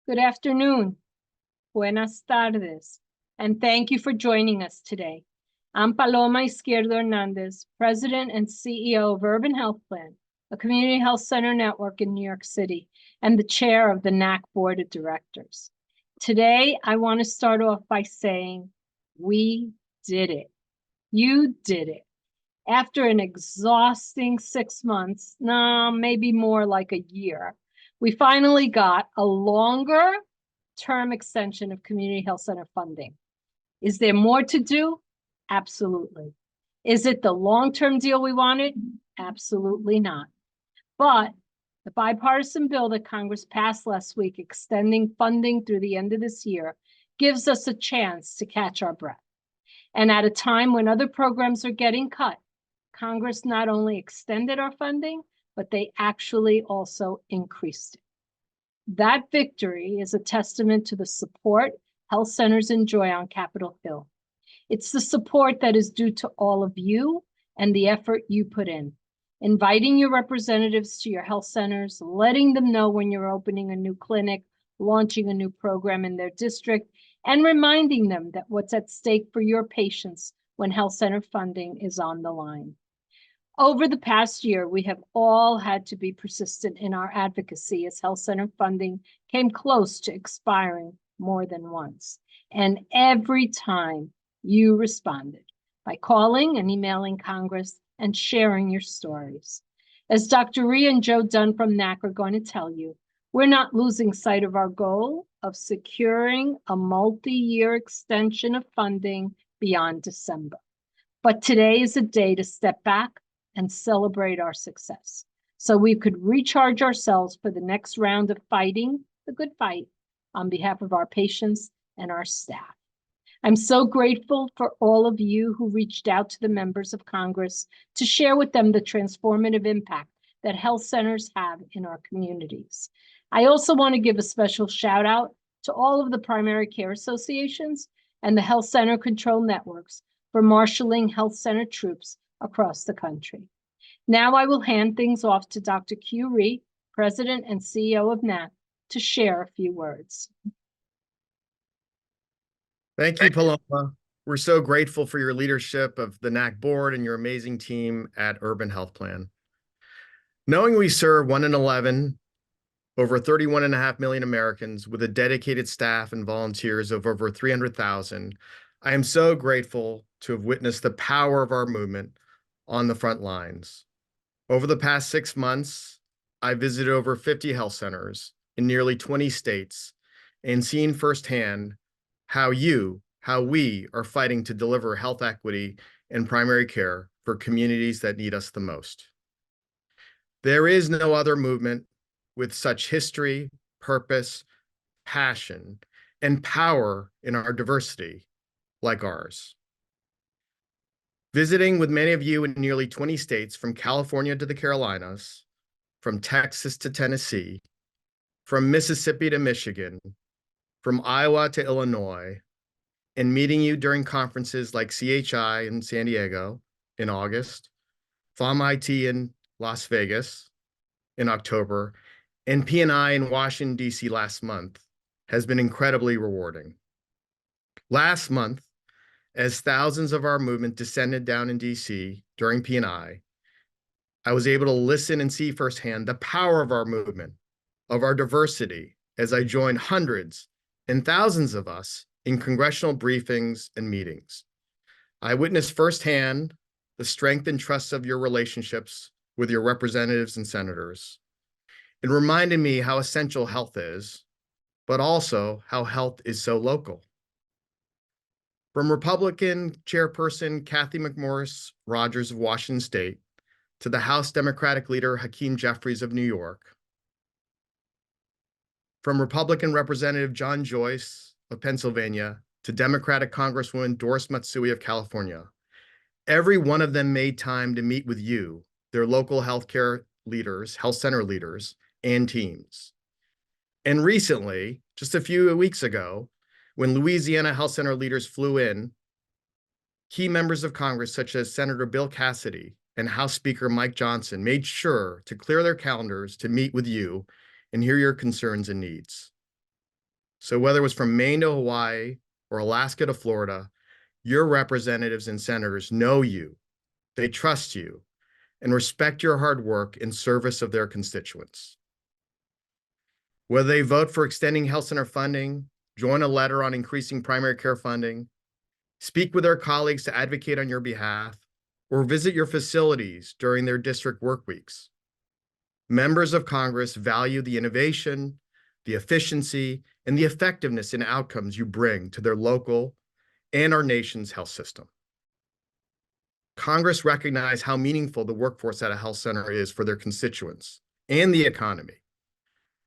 Good afternoon. Buenas tardes. And thank you for joining us today. I'm Paloma Izquierdo-Hernandez, President and CEO of Urban Health Plan, a community health center network in New York City, and the chair of the NACHC Board of Directors. Today, I want to start off by saying, we did it. You did it. After an exhausting 6 months, maybe more like a year, we finally got a longer term extension of community health center funding. Is there more to do? Absolutely. Is it the long-term deal we wanted? Absolutely not. But the bipartisan bill that Congress passed last week, extending funding through the end of this year, gives us a chance to catch our breath. And at a time when other programs are getting cut, Congress not only extended our funding, but they actually also increased it. That victory is a testament to the support health centers enjoy on Capitol Hill. It's the support that is due to all of you and the effort you put in. Inviting your representatives to your health centers, letting them know when you're opening a new clinic, launching a new program in their district, and reminding them that what's at stake for your patients when health center funding is on the line. Over the past year, we have all had to be persistent in our advocacy as health center funding came close to expiring more than once. And every time you responded by calling and emailing Congress and sharing your stories. As Dr. Rhee and Joe Dunn from NACHC are going to tell you, we're not losing sight of our goal of securing a multi-year extension of funding beyond December. But today is a day to step back and celebrate our success, so we could recharge ourselves for the next round of fighting the good fight on behalf of our patients and our staff. I'm so grateful for all of you who reached out to the members of Congress to share with them the transformative impact that health centers have in our communities. I also want to give a special shout out to all of the primary care associations and the health center control networks for marshaling health center troops across the country. Now I will hand things off to Dr. Q. Rhee, President and CEO of NACHC, to share a few words. Thank you, Paloma. We're so grateful for your leadership of the NACHC board and your amazing team at Urban Health Plan. Knowing we serve 1 in 11, over 31.5 million Americans with a dedicated staff and volunteers of over 300,000, I am so grateful to have witnessed the power of our movement on the front lines. Over the past 6 months, I visited over 50 health centers in nearly 20 states and seen firsthand how we are fighting to deliver health equity and primary care for communities that need us the most. There is no other movement with such history, purpose, passion, and power in our diversity like ours. Visiting with many of you in nearly 20 states, from California to the Carolinas, from Texas to Tennessee, from Mississippi to Michigan, from Iowa to Illinois, and meeting you during conferences like CHI in San Diego in August, FOMIT in Las Vegas in October, and P&I in Washington, D.C. last month has been incredibly rewarding. Last month, as thousands of our movement descended down in DC during P&I was able to listen and see firsthand the power of our movement, of our diversity, as I joined hundreds and thousands of us in congressional briefings and meetings. I witnessed firsthand the strength and trust of your relationships with your representatives and senators. It reminded me how essential health is, but also how health is so local. From Republican Chairperson Kathy McMorris Rogers of Washington State to the House Democratic leader Hakeem Jeffries of New York, from Republican Representative John Joyce of Pennsylvania to Democratic Congresswoman Doris Matsui of California, every one of them made time to meet with you, their local healthcare leaders, health center leaders, and teams. And recently, just a few weeks ago, when Louisiana health center leaders flew in, key members of Congress, such as Senator Bill Cassidy and House Speaker Mike Johnson, made sure to clear their calendars to meet with you and hear your concerns and needs. So whether it was from Maine to Hawaii or Alaska to Florida, your representatives and senators know you, they trust you, and respect your hard work in service of their constituents. Whether they vote for extending health center funding, join a letter on increasing primary care funding, speak with their colleagues to advocate on your behalf, or visit your facilities during their district work weeks, members of Congress value the innovation, the efficiency, and the effectiveness in outcomes you bring to their local and our nation's health system. Congress recognizes how meaningful the workforce at a health center is for their constituents and the economy.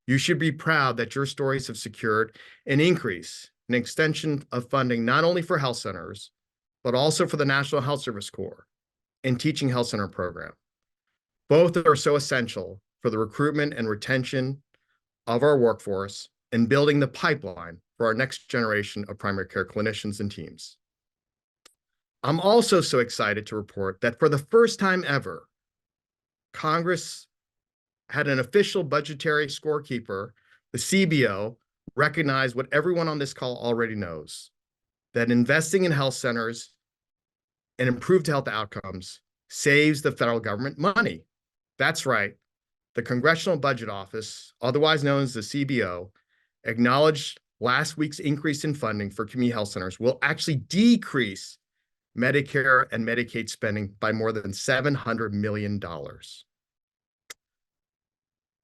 You should be proud that your stories have secured an increase, an extension of funding not only for health centers, but also for the National Health Service Corps and Teaching Health Center program. Both are so essential for the recruitment and retention of our workforce and building the pipeline for our next generation of primary care clinicians and teams. I'm also so excited to report that for the first time ever, Congress had an official budgetary scorekeeper, the CBO, recognize what everyone on this call already knows, that investing in health centers and improved health outcomes saves the federal government money. That's right. The Congressional Budget Office, otherwise known as the CBO, acknowledged last week's increase in funding for community health centers will actually decrease Medicare and Medicaid spending by more than $700 million.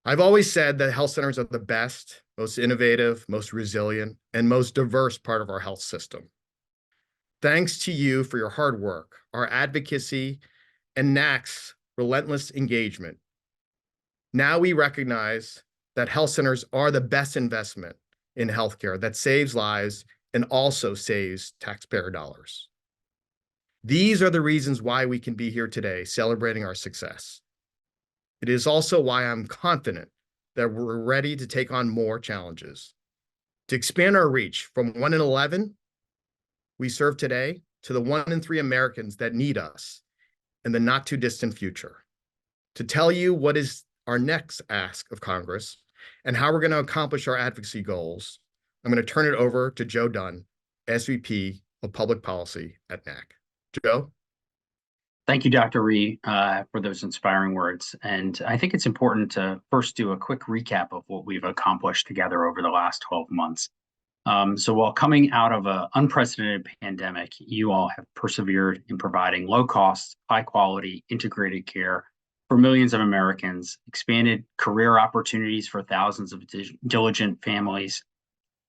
I've always said that health centers are the best, most innovative, most resilient, and most diverse part of our health system. Thanks to you for your hard work, our advocacy, and NACHC's relentless engagement. Now we recognize that health centers are the best investment in healthcare that saves lives and also saves taxpayer dollars. These are the reasons why we can be here today celebrating our success. It is also why I'm confident that we're ready to take on more challenges, to expand our reach from 1 in 11 we serve today to the 1 in 3 Americans that need us in the not too distant future. To tell you what is our next ask of Congress and how we're going to accomplish our advocacy goals, I'm going to turn it over to Joe Dunn, SVP of Public Policy at NAC. Joe? Thank you, Dr. Rhee, for those inspiring words. And I think it's important to first do a quick recap of what we've accomplished together over the last 12 months. So while coming out of an unprecedented pandemic, you all have persevered in providing low-cost, high-quality, integrated care for millions of Americans, expanded career opportunities for thousands of diligent families,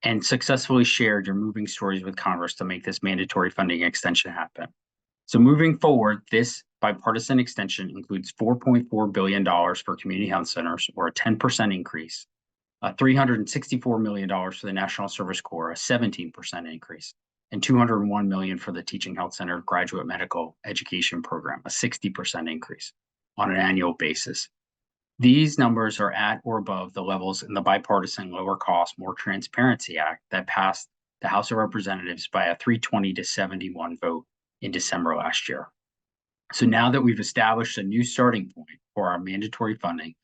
and successfully shared your moving stories with Congress to make this mandatory funding extension happen. So moving forward, this bipartisan extension includes $4.4 billion for community health centers, or a 10% increase, $364 million for the National Service Corps, a 17% increase, and $201 million for the Teaching Health Center Graduate Medical Education Program, a 60% increase on an annual basis. These numbers are at or above the levels in the bipartisan Lower Cost, More Transparency Act that passed the House of Representatives by a 320 to 71 vote in December last year. So now that we've established a new starting point for our mandatory funding,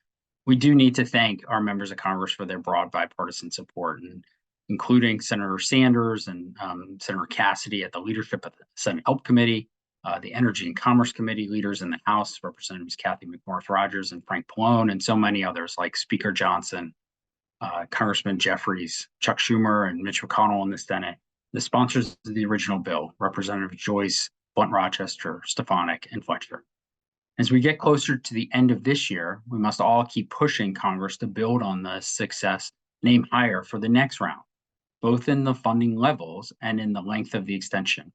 we do need to thank our members of Congress for their broad bipartisan support, and including Senator Sanders and Senator Cassidy at the leadership of the Senate Help Committee, the Energy and Commerce Committee leaders in the House, Representatives Kathy McMorris-Rodgers and Frank Pallone, and so many others like Speaker Johnson, Congressman Jeffries, Chuck Schumer, and Mitch McConnell in the Senate, the sponsors of the original bill, Representative Joyce, Blunt Rochester, Stefanik, and Fletcher. As we get closer to the end of this year, we must all keep pushing Congress to build on the success and aim higher for the next round, both in the funding levels and in the length of the extension.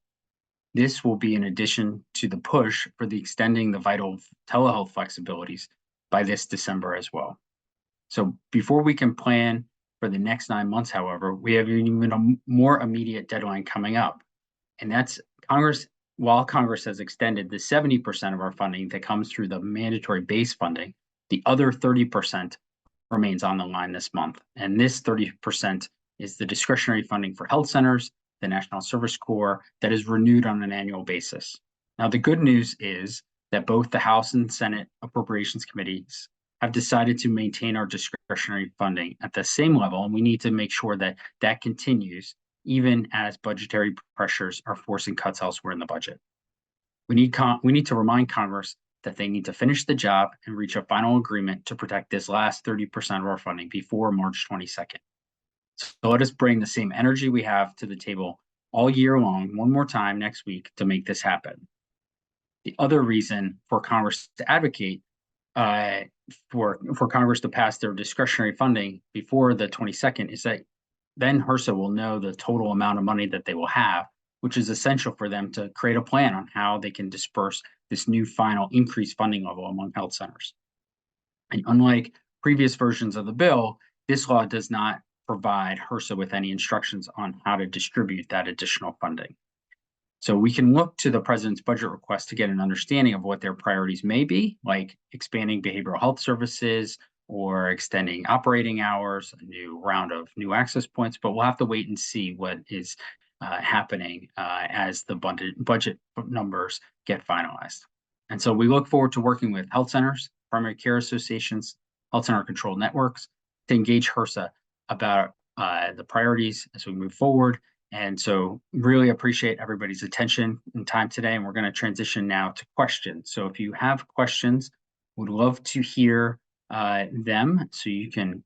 This will be in addition to the push for the extending the vital telehealth flexibilities by this December as well. So before we can plan for the next 9 months, however, we have even a more immediate deadline coming up. And that's Congress. While Congress has extended the 70% of our funding that comes through the mandatory base funding, the other 30% remains on the line this month. And this 30% is the discretionary funding for health centers, the National Service Corps, that is renewed on an annual basis. Now, the good news is that both the House and Senate Appropriations Committees have decided to maintain our discretionary funding at the same level, and we need to make sure that that continues even as budgetary pressures are forcing cuts elsewhere in the budget. We need to remind Congress that they need to finish the job and reach a final agreement to protect this last 30% of our funding before March 22nd. So let us bring the same energy we have to the table all year long one more time next week to make this happen. The other reason for Congress to advocate for Congress to pass their discretionary funding before the 22nd is that then HRSA will know the total amount of money that they will have, which is essential for them to create a plan on how they can disperse this new final increased funding level among health centers. And unlike previous versions of the bill, this law does not provide HRSA with any instructions on how to distribute that additional funding. So we can look to the president's budget request to get an understanding of what their priorities may be, like expanding behavioral health services or extending operating hours, a new round of new access points, but we'll have to wait and see what is happening as the budget numbers get finalized. And so we look forward to working with health centers, primary care associations, health center control networks to engage HRSA about the priorities as we move forward. And so really appreciate everybody's attention and time today. And we're going to transition now to questions. So if you have questions, would love to hear them. So you can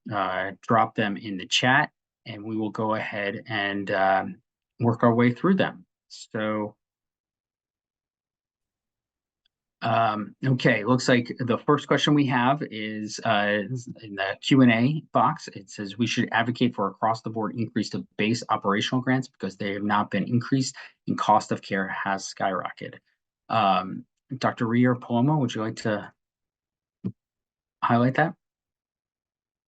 drop them in the chat and we will go ahead and work our way through them. So, okay, looks like the first question we have is in the Q&A box. It says we should advocate for across the board increase to base operational grants because they have not been increased and cost of care has skyrocketed. Dr. Rhee or Paloma, would you like to highlight that?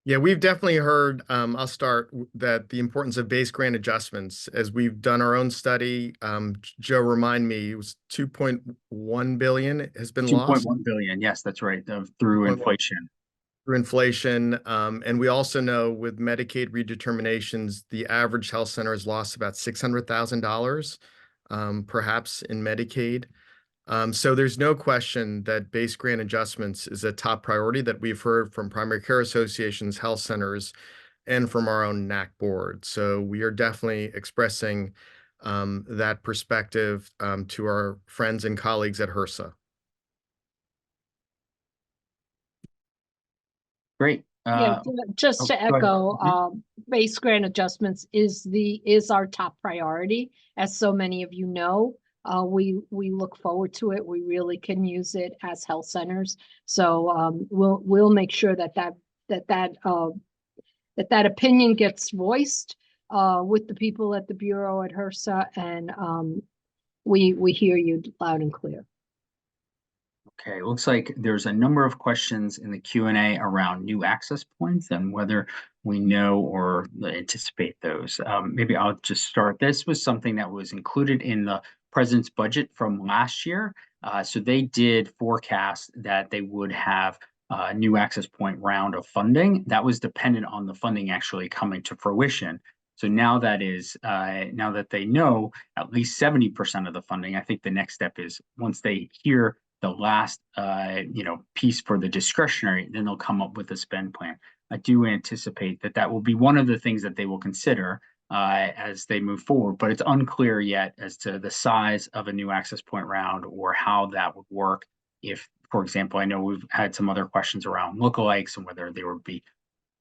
Yeah, we've definitely heard, I'll start, that the importance of base grant adjustments. As we've done our own study, Joe, remind me, it was 2.1 billion has been lost? 2.1 billion, yes, that's right, through inflation. Through inflation. And we also know with Medicaid redeterminations, the average health center has lost about $600,000, perhaps in Medicaid. So there's no question that base grant adjustments is a top priority that we've heard from primary care associations, health centers, and from our own NAC board. So we are definitely expressing that perspective to our friends and colleagues at HRSA. Great. Yeah, just to echo, base grant adjustments is our top priority, as so many of you know. We look forward to it. We really can use it as health centers. So we'll make sure that opinion gets voiced with the people at the Bureau at HRSA, and we hear you loud and clear. Okay, looks like there's a number of questions in the Q&A around new access points and whether we know or anticipate those. Maybe I'll just start. This was something that was included in the president's budget from last year. So they did forecast that they would have a new access point round of funding. That was dependent on the funding actually coming to fruition. So now that they know at least 70% of the funding, I think the next step is once they hear the last piece for the discretionary, then they'll come up with a spend plan. I do anticipate that will be one of the things that they will consider as they move forward, but it's unclear yet as to the size of a new access point round or how that would work. If, for example, I know we've had some other questions around lookalikes and whether there would be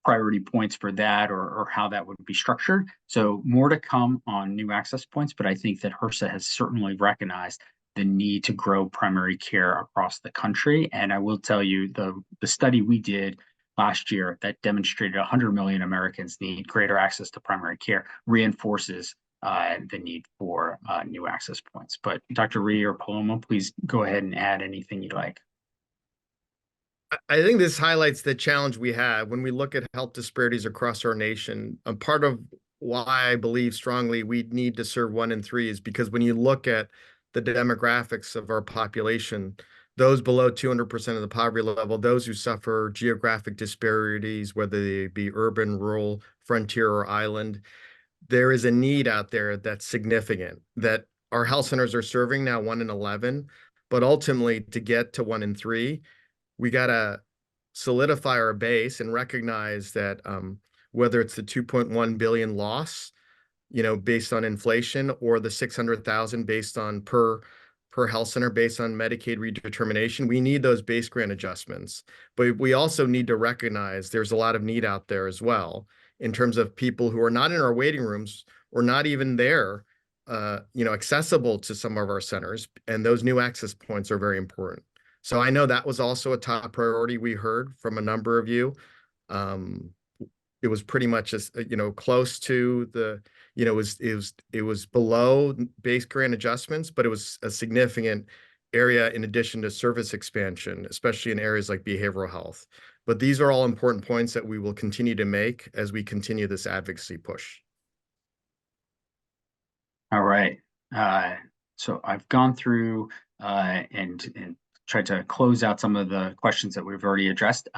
priority points for that or how that would be structured. So more to come on new access points, but I think that HRSA has certainly recognized the need to grow primary care across the country. And I will tell you, the study we did last year that demonstrated 100 million Americans need greater access to primary care reinforces the need for new access points. But Dr. Rhee or Paloma, please go ahead and add anything you'd like. I think this highlights the challenge we have when we look at health disparities across our nation. A part of why I believe strongly we need to serve 1 in 3 is because when you look at the demographics of our population, those below 200% of the poverty level, those who suffer geographic disparities, whether they be urban, rural, frontier, or island, there is a need out there that's significant that our health centers are serving now 1 in 11, but ultimately to get to 1 in 3, we gotta solidify our base and recognize that whether it's the 2.1 billion loss, based on inflation, or the 600,000 based on per health center based on Medicaid redetermination, we need those base grant adjustments. But we also need to recognize there's a lot of need out there as well in terms of people who are not in our waiting rooms or not even there, accessible to some of our centers. And those new access points are very important. So I know that was also a top priority we heard from a number of you. It was pretty much just, close to the, it was below base grant adjustments, but it was a significant area in addition to service expansion, especially in areas like behavioral health. But these are all important points that we will continue to make as we continue this advocacy push. All right. So I've gone through and tried to close out some of the questions that we've already addressed.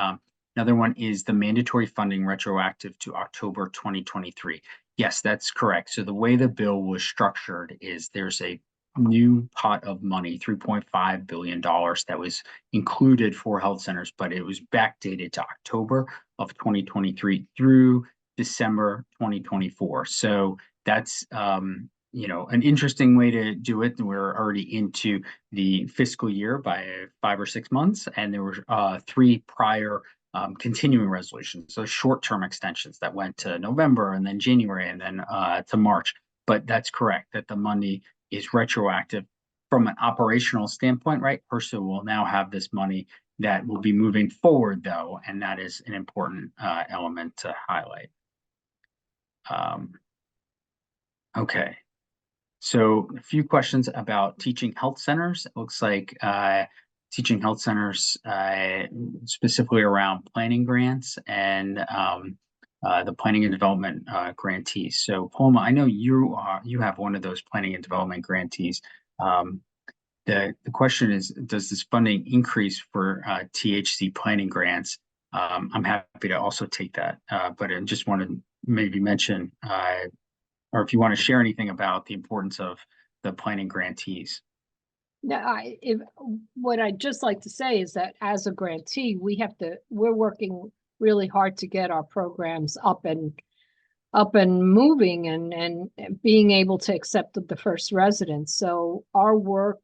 Another one is the mandatory funding retroactive to October 2023. Yes, that's correct. So the way the bill was structured is there's a new pot of money, $3.5 billion, that was included for health centers, but it was backdated to October of 2023 through December 2024. So that's an interesting way to do it. We're already into the fiscal year by 5 or 6 months, and there were 3 prior continuing resolutions, so short-term extensions that went to November and then January and then to March. But that's correct that the money is retroactive from an operational standpoint, right? HRSA will now have this money that will be moving forward, though, and that is an important element to highlight. Okay. So a few questions about teaching health centers. It looks like teaching health centers specifically around planning grants and the planning and development grantees. So Paloma, I know you have one of those planning and development grantees. The question is, does this funding increase for THC planning grants? I'm happy to also take that, but I just want to maybe mention or if you want to share anything about the importance of the planning grantees. Now, what I'd just like to say is that as a grantee, we're working really hard to get our programs up and moving and being able to accept the first residents. So our work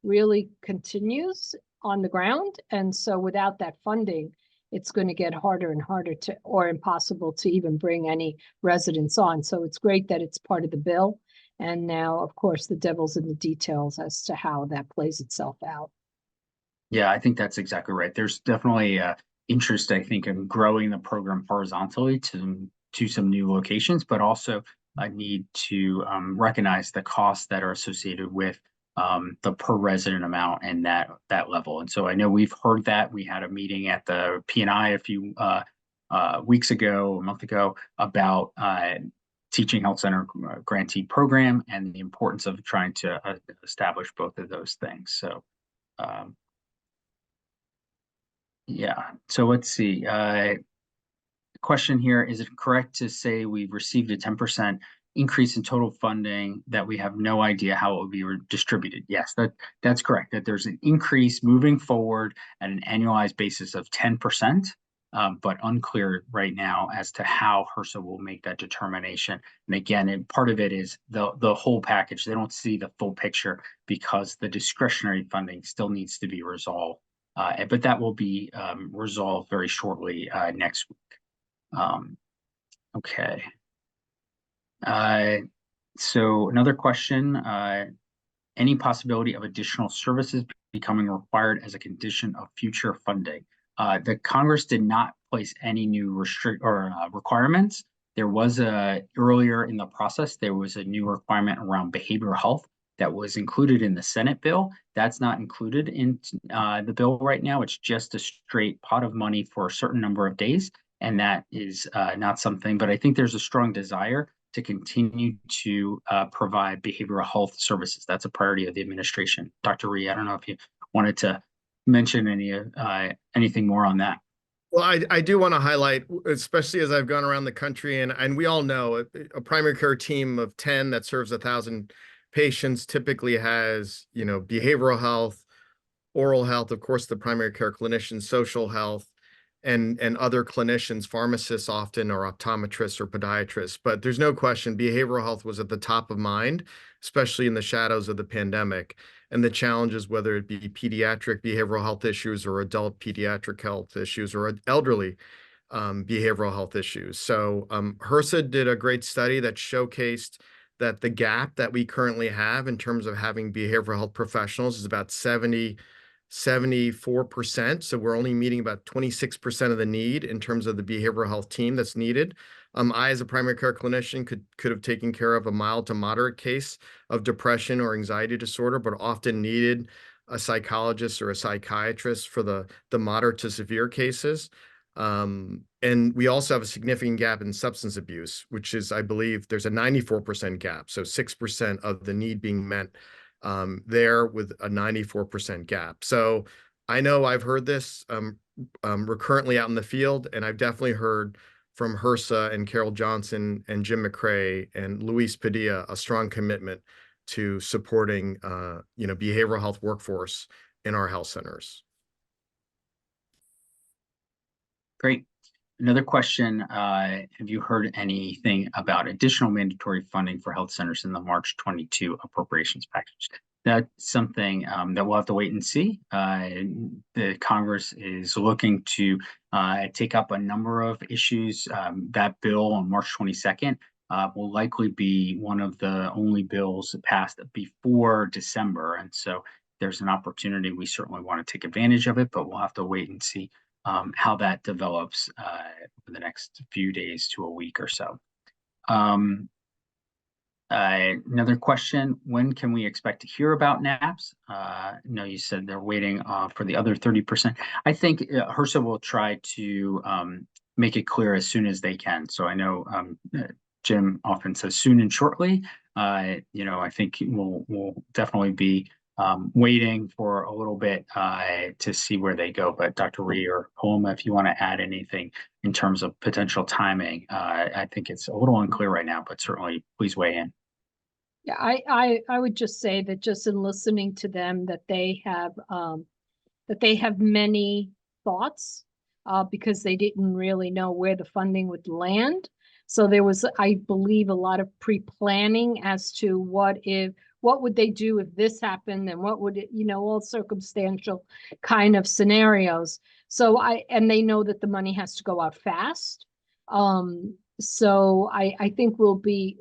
really continues on the ground. And so without that funding, it's going to get harder and harder or impossible to even bring any residents on. So it's great that it's part of the bill. And now, of course, the devil's in the details as to how that plays itself out. Yeah, I think that's exactly right. There's definitely interest, I think, in growing the program horizontally to some new locations, but also a need to recognize the costs that are associated with the per resident amount and that level. And so I know we've heard that. We had a meeting at the P&I a few weeks ago, a month ago, about teaching health center grantee program and the importance of trying to establish both of those things. So yeah, so let's see. Question here, is it correct to say we've received a 10% increase in total funding that we have no idea how it will be distributed? Yes, that's correct, that there's an increase moving forward at an annualized basis of 10%, but unclear right now as to how HRSA will make that determination. And again, part of it is the whole package. They don't see the full picture because the discretionary funding still needs to be resolved. But that will be resolved very shortly next week. Okay. So another question, any possibility of additional services becoming required as a condition of future funding? The Congress did not place any new requirements. There was earlier in the process, there was a new requirement around behavioral health that was included in the Senate bill. That's not included in the bill right now. It's just a straight pot of money for a certain number of days. And that is not something, but I think there's a strong desire to continue to provide behavioral health services. That's a priority of the administration. Dr. Rhee, I don't know if you wanted to mention anything more on that. Well, I do want to highlight, especially as I've gone around the country, and we all know a primary care team of 10 that serves 1,000 patients typically has, behavioral health, oral health, of course, the primary care clinician, social health, and other clinicians, pharmacists often, or optometrists or podiatrists. But there's no question behavioral health was at the top of mind, especially in the shadows of the pandemic and the challenges, whether it be pediatric behavioral health issues or adult pediatric health issues or elderly behavioral health issues. So HRSA did a great study that showcased that the gap that we currently have in terms of having behavioral health professionals is about 74%. So we're only meeting about 26% of the need in terms of the behavioral health team that's needed. I, as a primary care clinician, could have taken care of a mild to moderate case of depression or anxiety disorder, but often needed a psychologist or a psychiatrist for the moderate to severe cases. And we also have a significant gap in substance abuse, which is, I believe, there's a 94% gap. So 6% of the need being met there with a 94% gap. So I know I've heard this recurrently out in the field, and I've definitely heard from HRSA and Carol Johnson and Jim McCrae and Luis Padilla a strong commitment to supporting behavioral health workforce in our health centers. Great. Another question, have you heard anything about additional mandatory funding for health centers in the March 22 appropriations package? That's something that we'll have to wait and see. The Congress is looking to take up a number of issues. That bill on March 22nd will likely be one of the only bills passed before December. And so there's an opportunity. We certainly want to take advantage of it, but we'll have to wait and see how that develops over the next few days to a week or so. Another question, when can we expect to hear about NAPS? No, you said they're waiting for the other 30%. I think HRSA will try to make it clear as soon as they can. So I know Jim often says soon and shortly. I think we'll definitely be waiting for a little bit to see where they go. But Dr. Rhee or Paloma, if you want to add anything in terms of potential timing, I think it's a little unclear right now, but certainly please weigh in. Yeah, I would just say that just in listening to them, that they have many thoughts because they didn't really know where the funding would land. So there was, I believe, a lot of pre-planning as to what would they do if this happened, and what would it, all circumstantial kind of scenarios. So and they know that the money has to go out fast. So I think we'll be,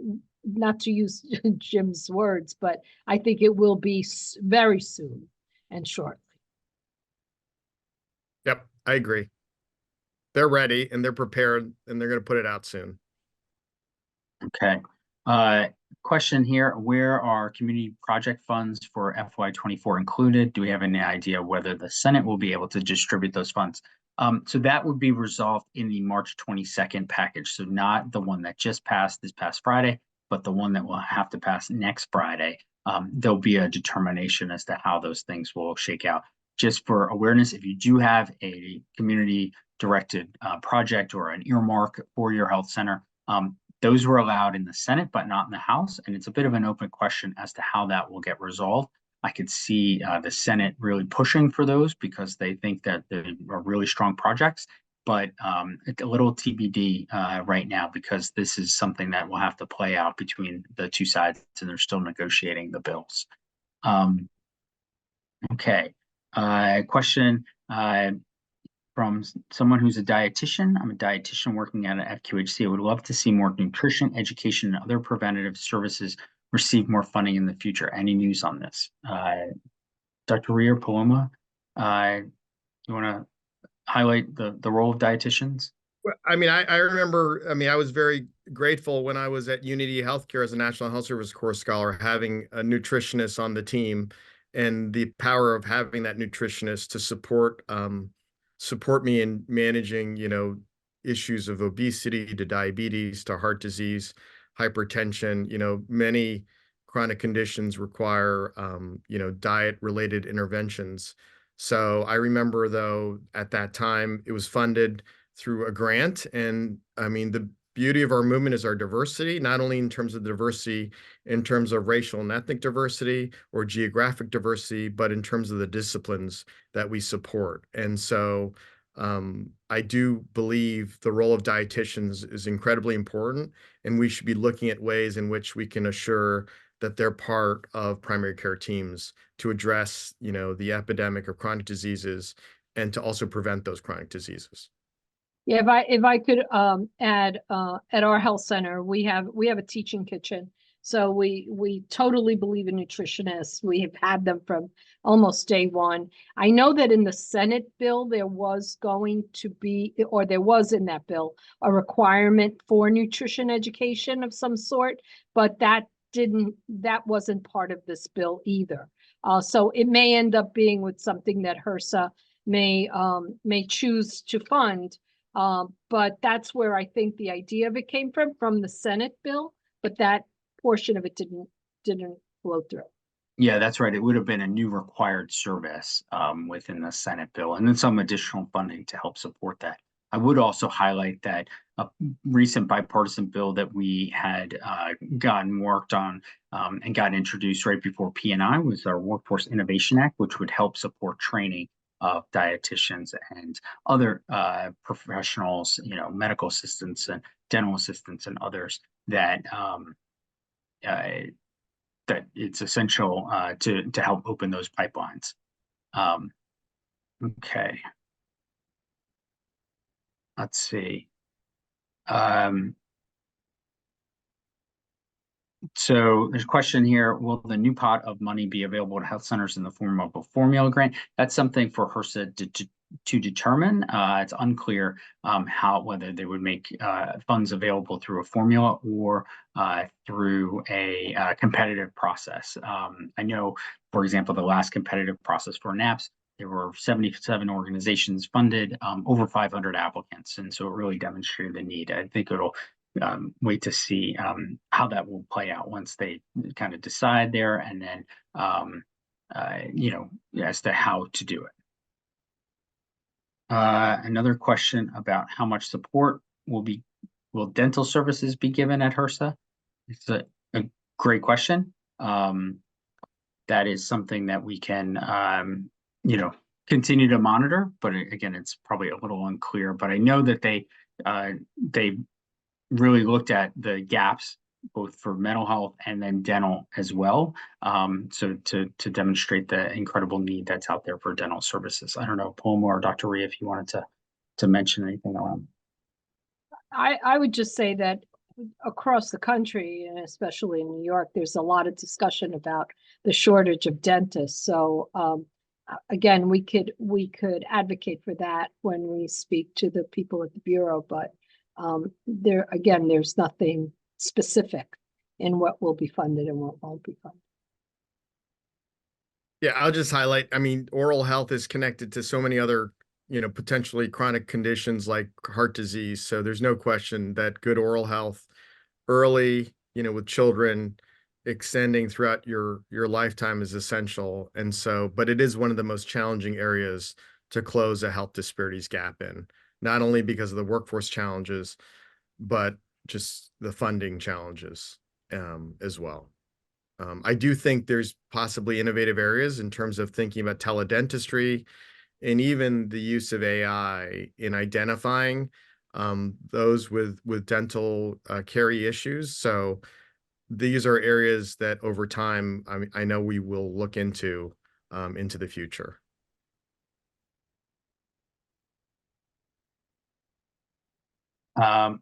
not to use Jim's words, but I think it will be very soon and shortly. Yep, I agree. They're ready and they're prepared and they're going to put it out soon. Okay. Question here, where are community project funds for FY24 included? Do we have any idea whether the Senate will be able to distribute those funds? So that would be resolved in the March 22nd package. So not the one that just passed this past Friday, but the one that will have to pass next Friday. There'll be a determination as to how those things will shake out. Just for awareness, if you do have a community directed project or an earmark for your health center, those were allowed in the Senate, but not in the House. And it's a bit of an open question as to how that will get resolved. I could see the Senate really pushing for those because they think that they are really strong projects, but a little TBD right now, because this is something that will have to play out between the two sides and they're still negotiating the bills. Okay, question from someone who's a dietitian. I'm a dietitian working at an FQHC. I would love to see more nutrition, education, and other preventative services receive more funding in the future. Any news on this? Dr. Rhee or Paloma, you want to highlight the role of dietitians? I mean, I remember, I was very grateful when I was at Unity Healthcare as a National Health Service Corps scholar, having a nutritionist on the team and the power of having that nutritionist to support me in managing, issues of obesity to diabetes to heart disease, hypertension. Many chronic conditions require, diet-related interventions. So I remember, though, at that time, it was funded through a grant. And the beauty of our movement is our diversity, not only in terms of diversity, in terms of racial and ethnic diversity or geographic diversity, but in terms of the disciplines that we support. And so I do believe the role of dietitians is incredibly important, and we should be looking at ways in which we can assure that they're part of primary care teams to address, the epidemic of chronic diseases and to also prevent those chronic diseases. Yeah, if I could add, at our health center, we have a teaching kitchen. So we totally believe in nutritionists. We have had them from almost day one. I know that in the Senate bill, there was going to be, or there was in that bill, a requirement for nutrition education of some sort, but that wasn't part of this bill either. So it may end up being with something that HRSA may choose to fund. But that's where I think the idea of it came from the Senate bill, but that portion of it didn't flow through. Yeah, that's right. It would have been a new required service within the Senate bill, and then some additional funding to help support that. I would also highlight that a recent bipartisan bill that we had gotten worked on and got introduced right before P&I was our Workforce Innovation Act, which would help support training of dietitians and other professionals, medical assistants and dental assistants and others that that it's essential to help open those pipelines. Okay. Let's see. So there's a question here, will the new pot of money be available to health centers in the form of a formula grant? That's something for HRSA to determine. It's unclear whether they would make funds available through a formula or through a competitive process. I know, for example, the last competitive process for NAPS, there were 77 organizations funded, over 500 applicants. And so it really demonstrated the need. I think it'll wait to see how that will play out once they kind of decide there, and then as to how to do it. Another question about how much support will dental services be given at HRSA? It's a great question. That is something that we can continue to monitor, but again, it's probably a little unclear. But I know that they really looked at the gaps both for mental health and then dental as well. So to demonstrate the incredible need that's out there for dental services. I don't know, Paloma or Dr. Rhee, if you wanted to mention anything around. I would just say that across the country, and especially in New York, there's a lot of discussion about the shortage of dentists. So again, we could advocate for that when we speak to the people at the Bureau, but there's nothing specific in what will be funded and what won't be funded. Yeah, I'll just highlight, oral health is connected to so many other, potentially chronic conditions like heart disease. So there's no question that good oral health early, with children extending throughout your lifetime is essential. And so, but it is one of the most challenging areas to close a health disparities gap in, not only because of the workforce challenges, but just the funding challenges as well. I do think there's possibly innovative areas in terms of thinking about teledentistry and even the use of AI in identifying those with dental carie issues. So these are areas that over time, I know we will look into the future.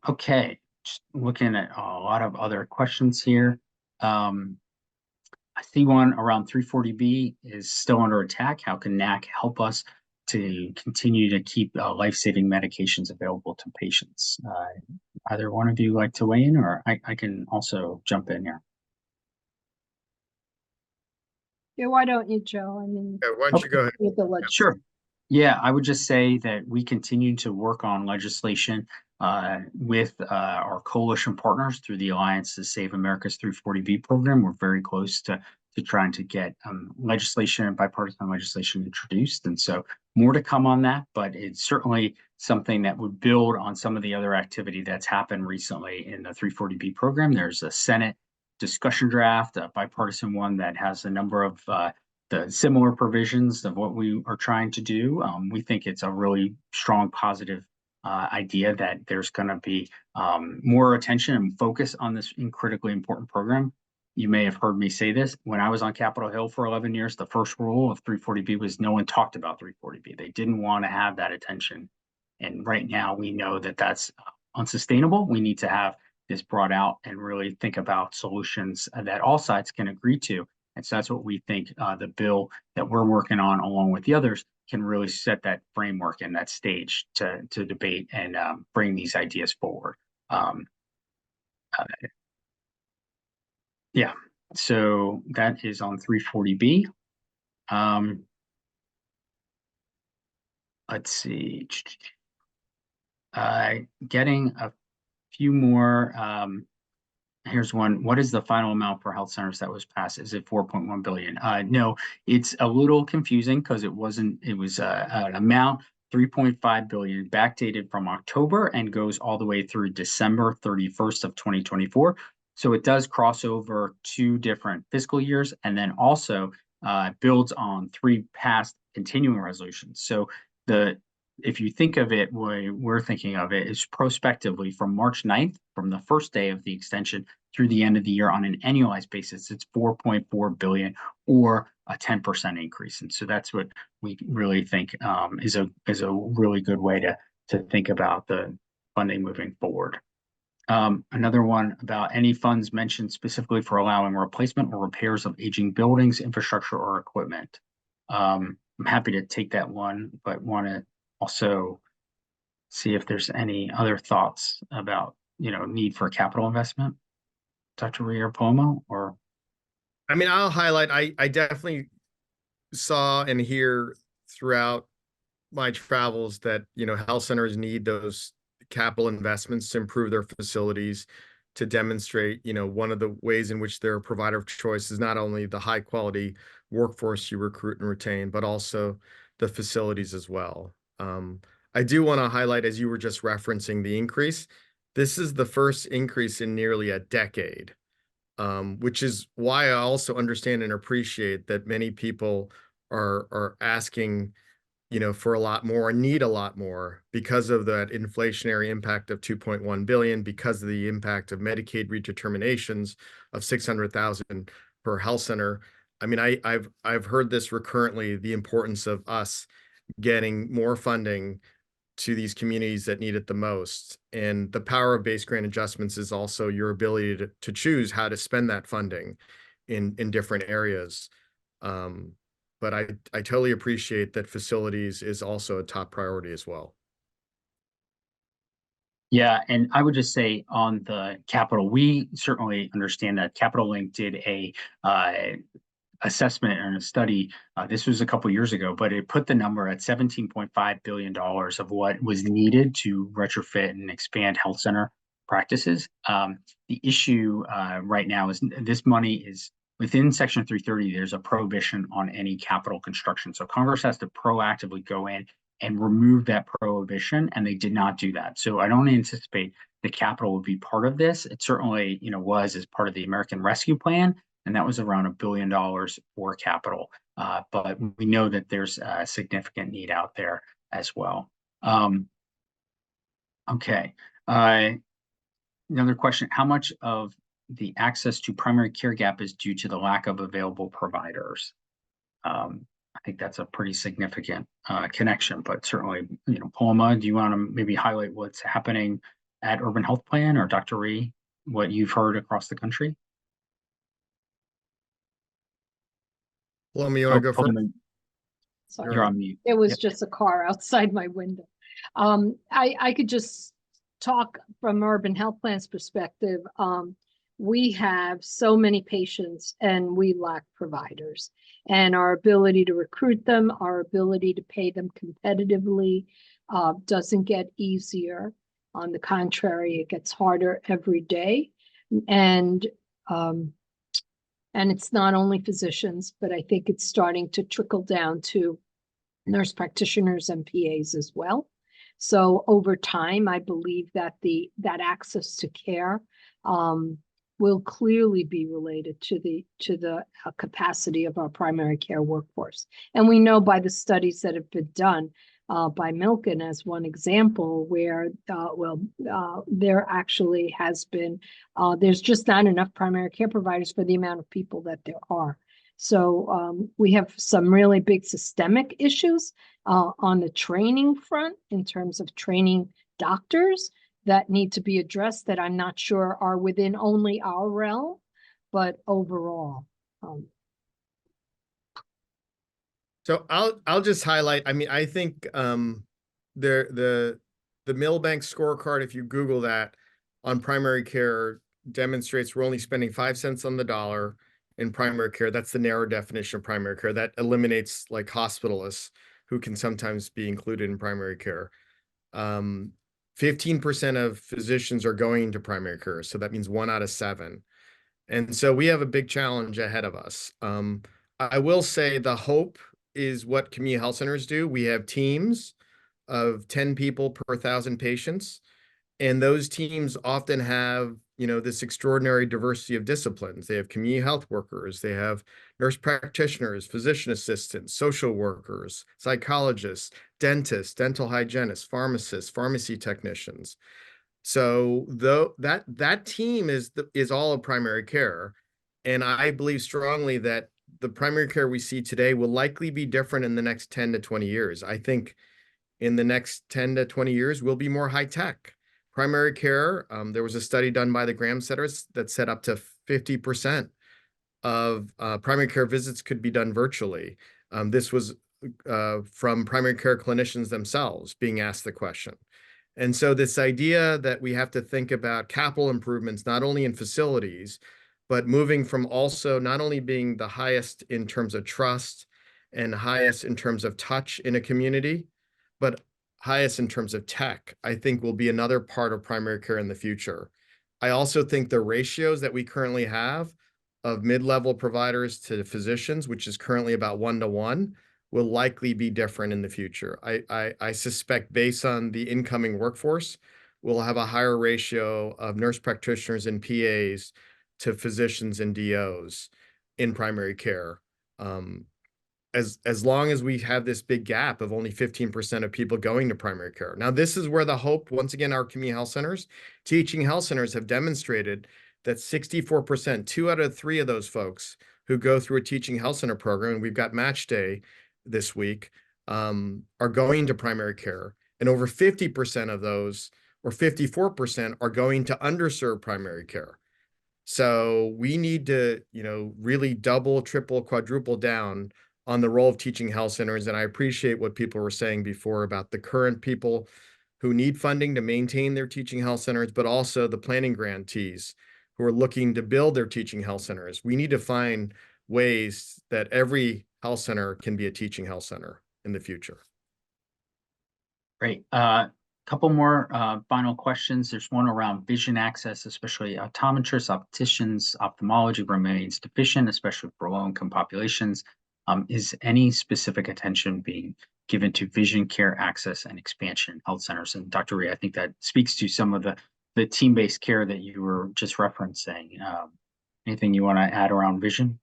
Okay, just looking at a lot of other questions here. I see one around 340B is still under attack. How can NAC help us to continue to keep life-saving medications available to patients? Either one of you like to weigh in, or I can also jump in here. Yeah, why don't you, Joe? Yeah, why don't you go ahead? Sure. Yeah, I would just say that we continue to work on legislation with our coalition partners through the Alliance to Save America's 340B program. We're very close to trying to get legislation and bipartisan legislation introduced. And so more to come on that, but it's certainly something that would build on some of the other activity that's happened recently in the 340B program. There's a Senate discussion draft, a bipartisan one that has a number of the similar provisions of what we are trying to do. We think it's a really strong positive idea that there's going to be more attention and focus on this critically important program. You may have heard me say this. When I was on Capitol Hill for 11 years, the first rule of 340B was no one talked about 340B. They didn't want to have that attention. And right now we know that that's unsustainable. We need to have this brought out and really think about solutions that all sides can agree to. And so that's what we think the bill that we're working on, along with the others, can really set that framework and that stage to debate and bring these ideas forward. Yeah, so that is on 340B. Let's see. Getting a few more. Here's one. What is the final amount for health centers that was passed? Is it 4.1 billion? No, it's a little confusing because it wasn't. It was an amount 3.5 billion, backdated from October and goes all the way through December 31st of 2024. So it does cross over 2 different fiscal years, and then also builds on 3 past continuing resolutions. So if you think of it, way we're thinking of it is prospectively from March 9th, from the first day of the extension through the end of the year on an annualized basis, it's 4.4 billion or a 10% increase. And so that's what we really think is a really good way to think about the funding moving forward. Another one about any funds mentioned specifically for allowing replacement or repairs of aging buildings, infrastructure, or equipment. I'm happy to take that one, but want to also see if there's any other thoughts about, need for capital investment. Dr. Rhee or Paloma, or? I mean, I'll highlight, I definitely saw and hear throughout my travels that, health centers need those capital investments to improve their facilities, to demonstrate, one of the ways in which they're a provider of choice is not only the high quality workforce you recruit and retain, but also the facilities as well. I do want to highlight, as you were just referencing the increase, this is the first increase in nearly a decade, which is why I also understand and appreciate that many people are asking, for a lot more, need a lot more because of that inflationary impact of 2.1 billion, because of the impact of Medicaid redeterminations of 600,000 per health center. I mean, I've heard this recurrently, the importance of us getting more funding to these communities that need it the most. And the power of base grant adjustments is also your ability to choose how to spend that funding in different areas. But I totally appreciate that facilities is also a top priority as well. Yeah, and I would just say on the capital, we certainly understand that Capital Link did a assessment and a study. This was a couple years ago, but it put the number at $17.5 billion of what was needed to retrofit and expand health center practices. The issue right now is this money is within Section 330. There's a prohibition on any capital construction. So Congress has to proactively go in and remove that prohibition, and they did not do that. So I don't anticipate the capital would be part of this. It certainly, was as part of the American Rescue Plan, and that was around $1 billion for capital. But we know that there's a significant need out there as well. Okay. Another question, how much of the access to primary care gap is due to the lack of available providers? I think that's a pretty significant connection, but certainly, Paloma, do you want to maybe highlight what's happening at Urban Health Plan, or Dr. Rhee, what you've heard across the country? Paloma, you want to go first? Sorry, you're on mute. It was just a car outside my window. I could just talk from Urban Health Plan's perspective. We have so many patients and we lack providers, and our ability to recruit them, our ability to pay them competitively doesn't get easier. On the contrary, it gets harder every day. And it's not only physicians, but I think it's starting to trickle down to nurse practitioners and PAs as well. So over time, I believe that that access to care will clearly be related to the capacity of our primary care workforce. And we know by the studies that have been done by Milken as one example, where there actually has been there's just not enough primary care providers for the amount of people that there are. So we have some really big systemic issues on the training front in terms of training doctors that need to be addressed that I'm not sure are within only our realm, but overall. So I'll just highlight. I mean, I think the Milbank scorecard, if you Google that, on primary care demonstrates we're only spending 5 cents on the dollar in primary care. That's the narrow definition of primary care. That eliminates like hospitalists who can sometimes be included in primary care. 15% of physicians are going into primary care, so that means 1 out of 7. And so we have a big challenge ahead of us. I will say the hope is what community health centers do. We have teams of 10 people per 1,000 patients, and those teams often have, this extraordinary diversity of disciplines. They have community health workers, they have nurse practitioners, physician assistants, social workers, psychologists, dentists, dental hygienists, pharmacists, pharmacy technicians. So that team is all of primary care, and I believe strongly that the primary care we see today will likely be different in the next 10 to 20 years. I think in the next 10 to 20 years, we'll be more high tech. Primary care, there was a study done by the Graham Centers that said up to 50% of primary care visits could be done virtually. This was from primary care clinicians themselves being asked the question. And so this idea that we have to think about capital improvements, not only in facilities, but moving from also not only being the highest in terms of trust and highest in terms of touch in a community, but highest in terms of tech, I think will be another part of primary care in the future. I also think the ratios that we currently have of mid-level providers to physicians, which is currently about 1-to-1, will likely be different in the future. I suspect based on the incoming workforce, we'll have a higher ratio of nurse practitioners and PAs to physicians and DOs in primary care. As long as we have this big gap of only 15% of people going to primary care. Now, this is where the hope, once again, our community health centers, teaching health centers have demonstrated that 64%, 2 out of 3 of those folks who go through a teaching health center program, and we've got match day this week, are going to primary care. And over 50% of those, or 54%, are going to underserved primary care. So we need to, really double, triple, quadruple down on the role of teaching health centers. And I appreciate what people were saying before about the current people who need funding to maintain their teaching health centers, but also the planning grantees who are looking to build their teaching health centers. We need to find ways that every health center can be a teaching health center in the future. Great. Couple more final questions. There's one around vision access, especially optometrists, opticians. Ophthalmology remains deficient, especially for low-income populations. Is any specific attention being given to vision care access and expansion in health centers? And Dr. Rhee, I think that speaks to some of the team-based care that you were just referencing. Anything you want to add around vision?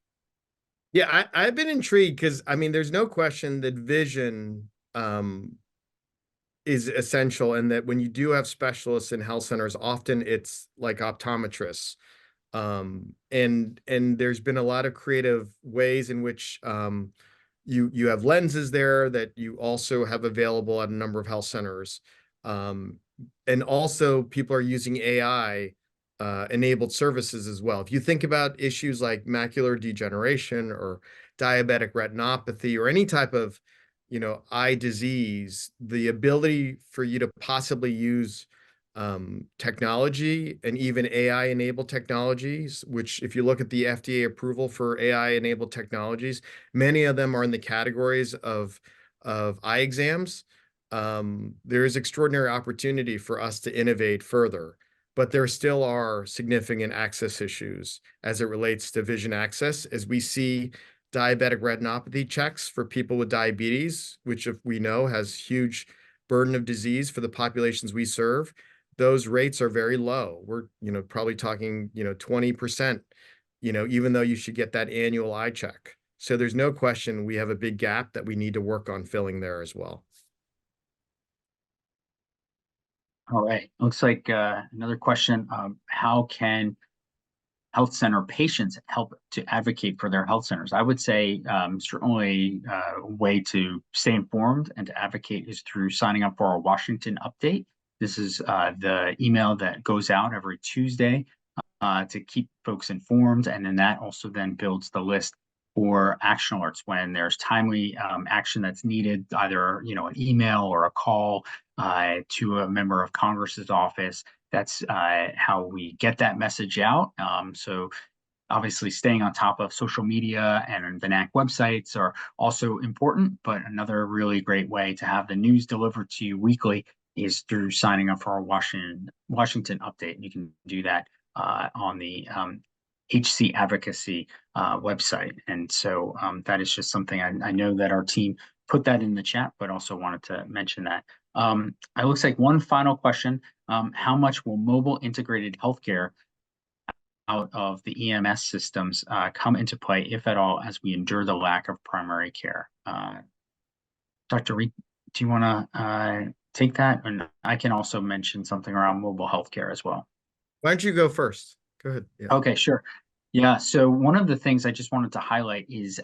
Yeah, I've been intrigued because, there's no question that vision is essential, and that when you do have specialists in health centers, often it's like optometrists. And there's been a lot of creative ways in which you have lenses there that you also have available at a number of health centers. And also people are using AI enabled services as well. If you think about issues like macular degeneration or diabetic retinopathy or any type of eye disease, the ability for you to possibly use technology and even AI-enabled technologies, which if you look at the FDA approval for AI-enabled technologies, many of them are in the categories of eye exams. There is extraordinary opportunity for us to innovate further, but there still are significant access issues as it relates to vision access, as we see diabetic retinopathy checks for people with diabetes, which if we know has huge burden of disease for the populations we serve. those rates are very low. We're, probably talking, 20%, even though you should get that annual eye check. So there's no question we have a big gap that we need to work on filling there as well. All right. Looks like another question. How can health center patients help to advocate for their health centers? I would say certainly a way to stay informed and to advocate is through signing up for our Washington update. This is the email that goes out every Tuesday to keep folks informed. And then that also then builds the list for action alerts when there's timely action that's needed, either an email or a call to a member of Congress's office. That's how we get that message out. So obviously staying on top of social media and the NAC websites are also important, but another really great way to have the news delivered to you weekly is through signing up for our Washington update. You can do that on the NACHC Advocacy website. And so that is just something I know that our team put that in the chat, but also wanted to mention that. It looks like one final question. How much will mobile integrated healthcare out of the EMS systems come into play, if at all, as we endure the lack of primary care? Dr. Rhee, do you want to take that? And I can also mention something around mobile healthcare as well. Why don't you go first? Go ahead. Yeah. Okay, sure. Yeah, so one of the things I just wanted to highlight is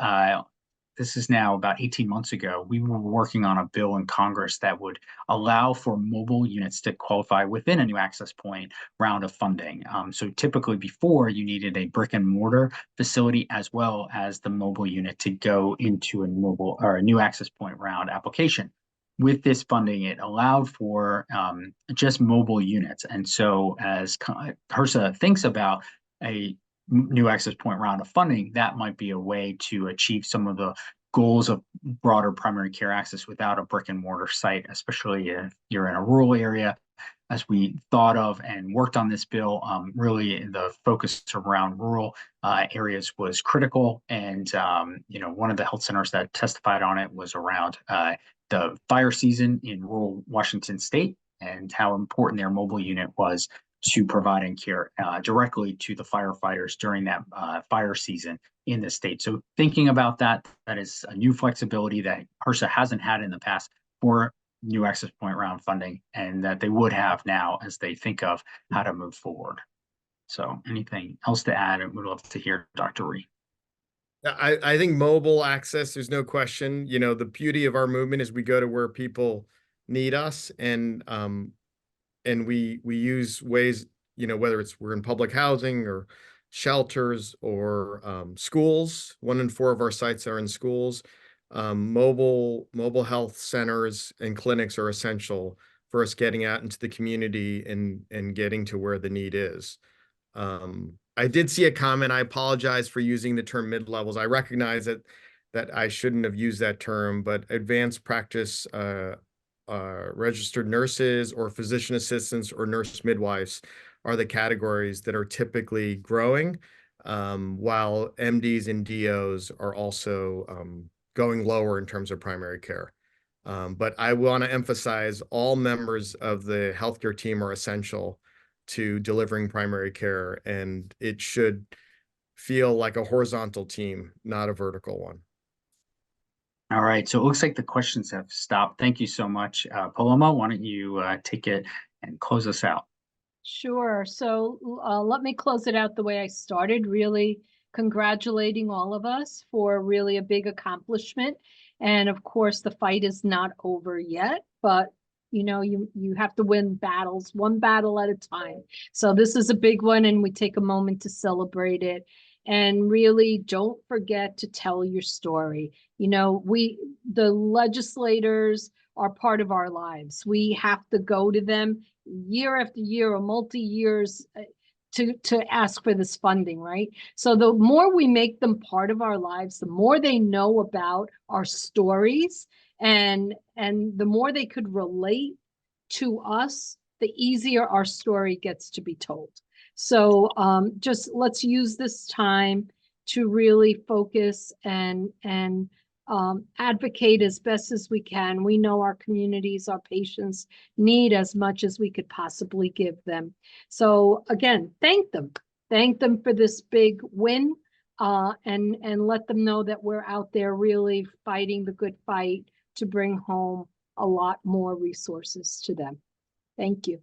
this is now about 18 months ago, we were working on a bill in Congress that would allow for mobile units to qualify within a new access point round of funding. So typically before, you needed a brick and mortar facility as well as the mobile unit to go into a mobile or a new access point round application. With this funding, it allowed for just mobile units. And so as HRSA thinks about a new access point round of funding, that might be a way to achieve some of the goals of broader primary care access without a brick and mortar site, especially if you're in a rural area. As we thought of and worked on this bill, really the focus around rural areas was critical. And, one of the health centers that testified on it was around the fire season in rural Washington state and how important their mobile unit was to providing care directly to the firefighters during that fire season in the state. So thinking about that is a new flexibility that HRSA hasn't had in the past for new access point round funding, and that they would have now as they think of how to move forward. So anything else to add? I would love to hear Dr. Rhee. I think mobile access, there's no question. The beauty of our movement is we go to where people need us, and we use ways, whether we're in public housing or shelters or schools. 1 in 4 of our sites are in schools. Mobile health centers and clinics are essential for us getting out into the community and getting to where the need is. I did see a comment. I apologize for using the term mid-levels. I recognize that I shouldn't have used that term, but advanced practice registered nurses or physician assistants or nurse midwives are the categories that are typically growing, while MDs and DOs are also going lower in terms of primary care. But I want to emphasize all members of the healthcare team are essential to delivering primary care, and it should feel like a horizontal team, not a vertical one. All right, so it looks like the questions have stopped. Thank you so much. Paloma, why don't you take it and close us out? Sure. So let me close it out the way I started, really congratulating all of us for really a big accomplishment. And of course, the fight is not over yet, but you have to win battles, one battle at a time. So this is a big one, and we take a moment to celebrate it. And really don't forget to tell your story. The legislators are part of our lives. We have to go to them year after year or multi-years to ask for this funding, right? So the more we make them part of our lives, the more they know about our stories, and the more they could relate to us, the easier our story gets to be told. So just let's use this time to really focus and advocate as best as we can. We know our communities, our patients need as much as we could possibly give them. So again, thank them. Thank them for this big win, and let them know that we're out there really fighting the good fight to bring home a lot more resources to them. Thank you.